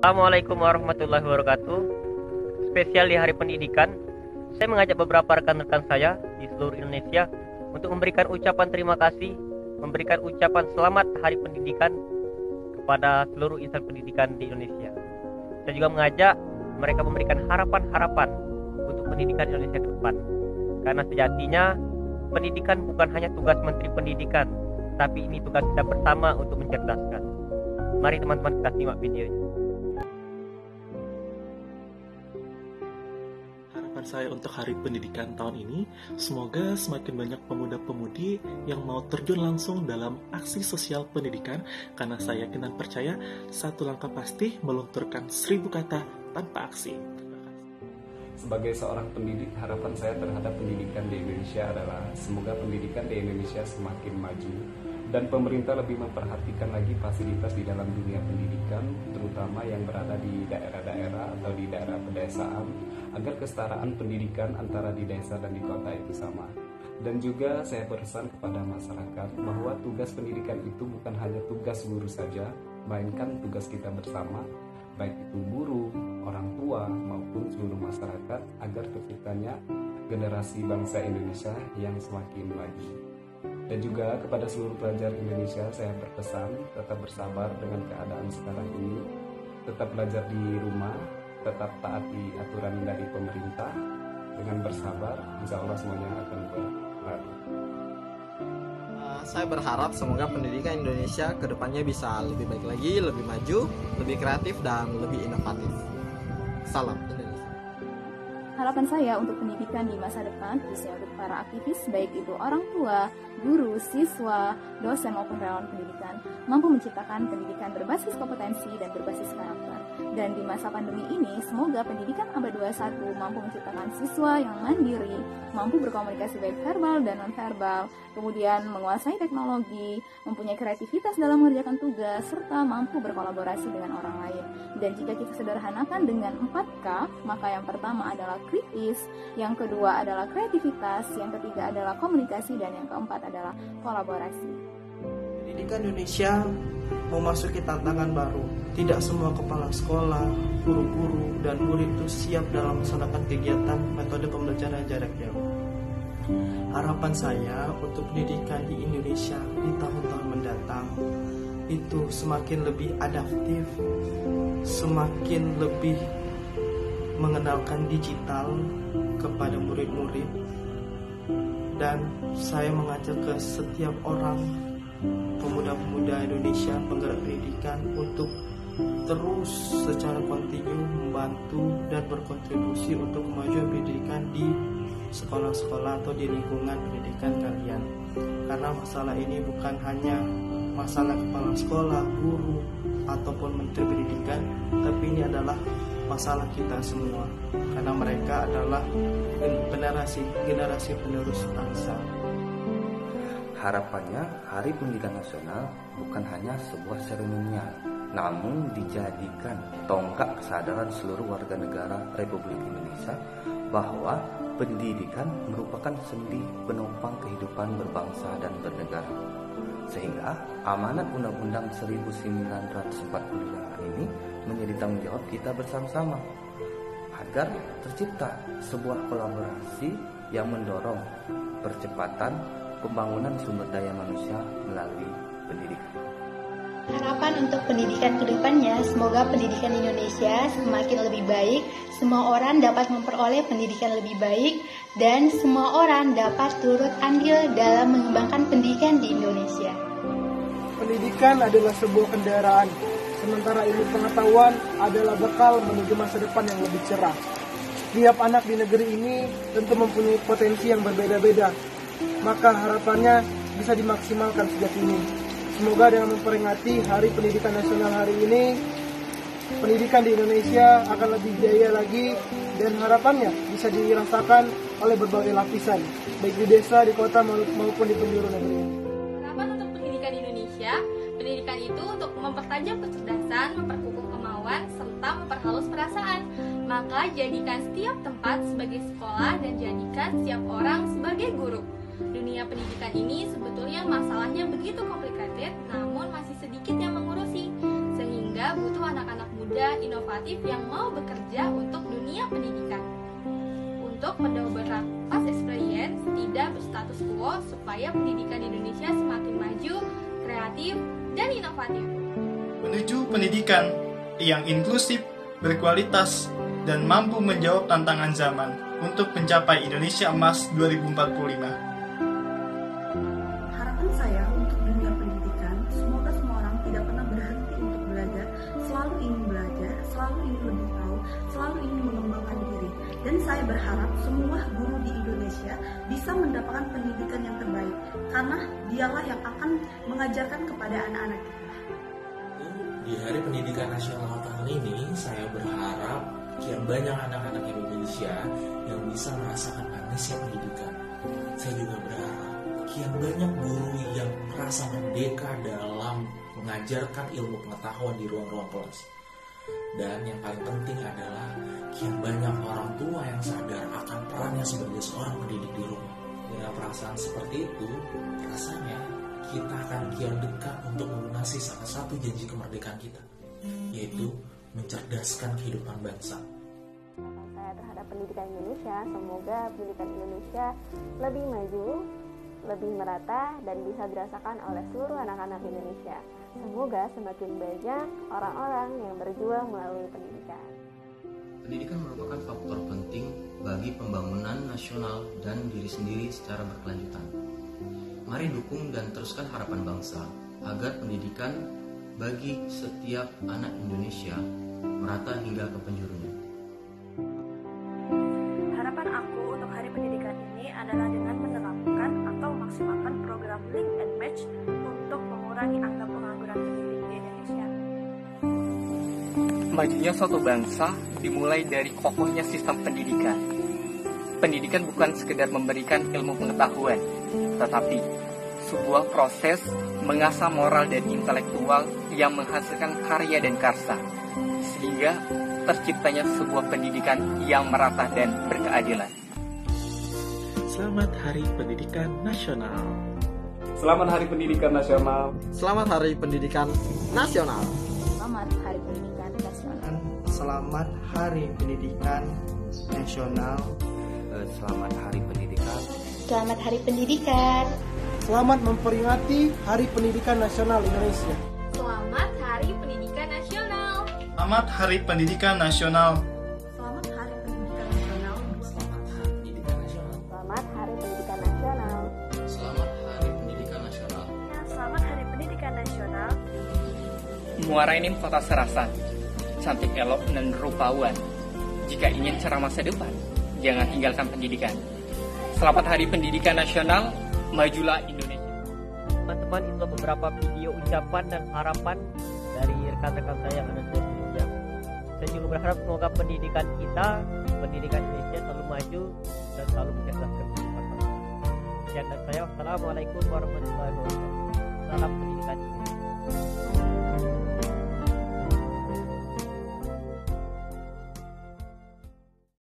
Assalamualaikum warahmatullahi wabarakatuh. Spesial di Hari Pendidikan, saya mengajak beberapa rekan-rekan saya di seluruh Indonesia untuk memberikan ucapan terima kasih, memberikan ucapan selamat Hari Pendidikan kepada seluruh insan pendidikan di Indonesia. Saya juga mengajak mereka memberikan harapan-harapan untuk pendidikan Indonesia ke depan. Karena sejatinya pendidikan bukan hanya tugas Menteri Pendidikan, tapi ini tugas kita bersama untuk mencerdaskan. Mari teman-teman kita simak videonya. Harapan saya untuk Hari Pendidikan tahun ini, semoga semakin banyak pemuda-pemudi yang mau terjun langsung dalam aksi sosial pendidikan, karena saya yakin dan percaya satu langkah pasti melunturkan 1000 kata tanpa aksi. Sebagai seorang pendidik, harapan saya terhadap pendidikan di Indonesia adalah semoga pendidikan di Indonesia semakin maju dan pemerintah lebih memperhatikan lagi fasilitas di dalam dunia pendidikan, terutama yang berada di daerah-daerah atau di daerah pedesaan, agar kesetaraan pendidikan antara di desa dan di kota itu sama. Dan juga saya berpesan kepada masyarakat bahwa tugas pendidikan itu bukan hanya tugas guru saja, melainkan tugas kita bersama, baik itu guru, orang tua, maupun seluruh masyarakat, agar terciptanya generasi bangsa Indonesia yang semakin maju. Dan juga kepada seluruh pelajar Indonesia saya berpesan tetap bersabar dengan keadaan sekarang ini, tetap belajar di rumah, tetap taati aturan dari pemerintah. Dengan bersabar, insya Allah semuanya akan berlalu. Saya berharap semoga pendidikan Indonesia ke depannya bisa lebih baik lagi, lebih maju, lebih kreatif, dan lebih inovatif. Salam Indonesia. Harapan saya untuk pendidikan di masa depan, khususnya untuk para aktivis, baik itu orang tua, guru, siswa, dosen maupun relawan pendidikan, mampu menciptakan pendidikan berbasis kompetensi dan berbasis karakter. Dan di masa pandemi ini, semoga pendidikan abad 21 mampu menciptakan siswa yang mandiri, mampu berkomunikasi baik verbal dan non-verbal, kemudian menguasai teknologi, mempunyai kreativitas dalam mengerjakan tugas, serta mampu berkolaborasi dengan orang lain. Dan jika kita sederhanakan dengan 4K, maka yang pertama adalah kritis, yang kedua adalah kreativitas, yang ketiga adalah komunikasi, dan yang keempat adalah kolaborasi. Pendidikan Indonesia memasuki tantangan baru. Tidak semua kepala sekolah, guru-guru, dan murid itu siap dalam melaksanakan kegiatan metode pembelajaran jarak jauh. Harapan saya untuk pendidikan di Indonesia di tahun-tahun mendatang itu semakin lebih adaptif, semakin lebih mengenalkan digital kepada murid-murid, dan saya mengajak ke setiap orang pemuda-pemuda Indonesia penggerak pendidikan untuk terus secara kontinu membantu dan berkontribusi untuk kemajuan pendidikan di sekolah-sekolah atau di lingkungan pendidikan kalian. Karena masalah ini bukan hanya masalah kepala sekolah, guru, ataupun menteri pendidikan, tapi ini adalah masalah kita semua, karena mereka adalah generasi penerus bangsa. Harapannya, Hari Pendidikan Nasional bukan hanya sebuah seremonial, namun dijadikan tonggak kesadaran seluruh warga negara Republik Indonesia bahwa pendidikan merupakan sendi penopang kehidupan berbangsa dan bernegara. Sehingga amanat Undang-Undang 1945 ini menjadi tanggung jawab kita bersama-sama agar tercipta sebuah kolaborasi yang mendorong percepatan pembangunan sumber daya manusia melalui pendidikan. Harapan untuk pendidikan ke depannya, semoga pendidikan Indonesia semakin lebih baik, semua orang dapat memperoleh pendidikan lebih baik, dan semua orang dapat turut andil dalam mengembangkan pendidikan di Indonesia. Pendidikan adalah sebuah kendaraan, sementara ilmu pengetahuan adalah bekal menuju masa depan yang lebih cerah. Setiap anak di negeri ini tentu mempunyai potensi yang berbeda-beda, maka harapannya bisa dimaksimalkan sejak ini. Semoga dengan memperingati Hari Pendidikan Nasional hari ini, pendidikan di Indonesia akan lebih jaya lagi, dan harapannya bisa dirasakan oleh berbagai lapisan, baik di desa, di kota, maupun di penjuru negeri. Harapan untuk pendidikan Indonesia, pendidikan itu untuk mempertajam kecerdasan, memperkukuh kemauan, serta memperhalus perasaan. Maka jadikan setiap tempat sebagai sekolah dan jadikan setiap orang sebagai guru. Dunia pendidikan ini sebetulnya masalahnya begitu complicated, namun masih sedikit yang mengurusi, sehingga juga butuh anak-anak muda inovatif yang mau bekerja untuk dunia pendidikan. Untuk beberapa past experience tidak berstatus quo supaya pendidikan Indonesia semakin maju, kreatif, dan inovatif. Menuju pendidikan yang inklusif, berkualitas, dan mampu menjawab tantangan zaman untuk mencapai Indonesia Emas 2045. Harapan saya untuk dunia pendidikan, semoga semua orang tidak pernah berhenti untuk belajar, selalu ingin belajar, selalu ingin lebih tahu, selalu ingin mengembangkan diri. Dan saya berharap semua guru di Indonesia bisa mendapatkan pendidikan yang terbaik, karena dialah yang akan mengajarkan kepada anak-anak kita. Di Hari Pendidikan Nasional tahun ini, saya berharap kian banyak anak-anak Indonesia yang bisa merasakan manisnya pendidikan. Saya juga berharap kian banyak guru yang merasa merdeka dalam mengajarkan ilmu pengetahuan di ruang-ruang kelas. Dan yang paling penting adalah kian banyak orang tua yang sadar akan perannya sebagai seorang pendidik di rumah. Dengan perasaan seperti itu, rasanya kita akan kian dekat untuk melunasi salah satu janji kemerdekaan kita, yaitu mencerdaskan kehidupan bangsa. Saya terhadap pendidikan Indonesia, semoga pendidikan Indonesia lebih maju, lebih merata, dan bisa dirasakan oleh seluruh anak-anak Indonesia. Semoga semakin banyak orang-orang yang berjuang melalui pendidikan. Pendidikan merupakan faktor penting bagi pembangunan nasional dan diri sendiri secara berkelanjutan. Mari dukung dan teruskan harapan bangsa agar pendidikan bagi setiap anak Indonesia merata hingga ke penjurunya. Harapan aku untuk Hari Pendidikan ini adalah dengan menerapkan atau memaksimalkan program Link and Match untuk mengurangi angka pengangguran pendidik di Indonesia. Majunya suatu bangsa dimulai dari kokohnya sistem pendidikan. Pendidikan bukan sekedar memberikan ilmu pengetahuan, tetapi sebuah proses mengasah moral dan intelektual yang menghasilkan karya dan karsa, sehingga terciptanya sebuah pendidikan yang merata dan berkeadilan. Selamat Hari Pendidikan Nasional. Selamat Hari Pendidikan Nasional. Selamat Hari Pendidikan Nasional. Selamat Hari Pendidikan Nasional. Selamat Hari Pendidikan Nasional. Selamat Hari Pendidikan. Selamat Hari Pendidikan. Selamat memperingati Hari Pendidikan Nasional Indonesia. Selamat Hari Pendidikan Nasional. Selamat Hari Pendidikan Nasional. Selamat Hari Pendidikan Nasional. Selamat Hari Pendidikan Nasional. Selamat Hari Pendidikan Nasional. Selamat Hari Pendidikan Nasional. Selamat Hari Pendidikan Nasional. Muara Enim Kota Serasan, cantik elok dan rupawan. Jika ingin cerah masa depan, jangan tinggalkan pendidikan. Selamat Hari Pendidikan Nasional, majulah Indonesia. Teman-teman, itu beberapa video ucapan dan harapan dari rekan-rekan saya yang ada di Indonesia. Saya juga berharap semoga pendidikan kita, pendidikan Indonesia selalu maju dan selalu mencerdaskan kehidupan bangsa. Sekian dari saya, wassalamualaikum warahmatullahi wabarakatuh. Salam.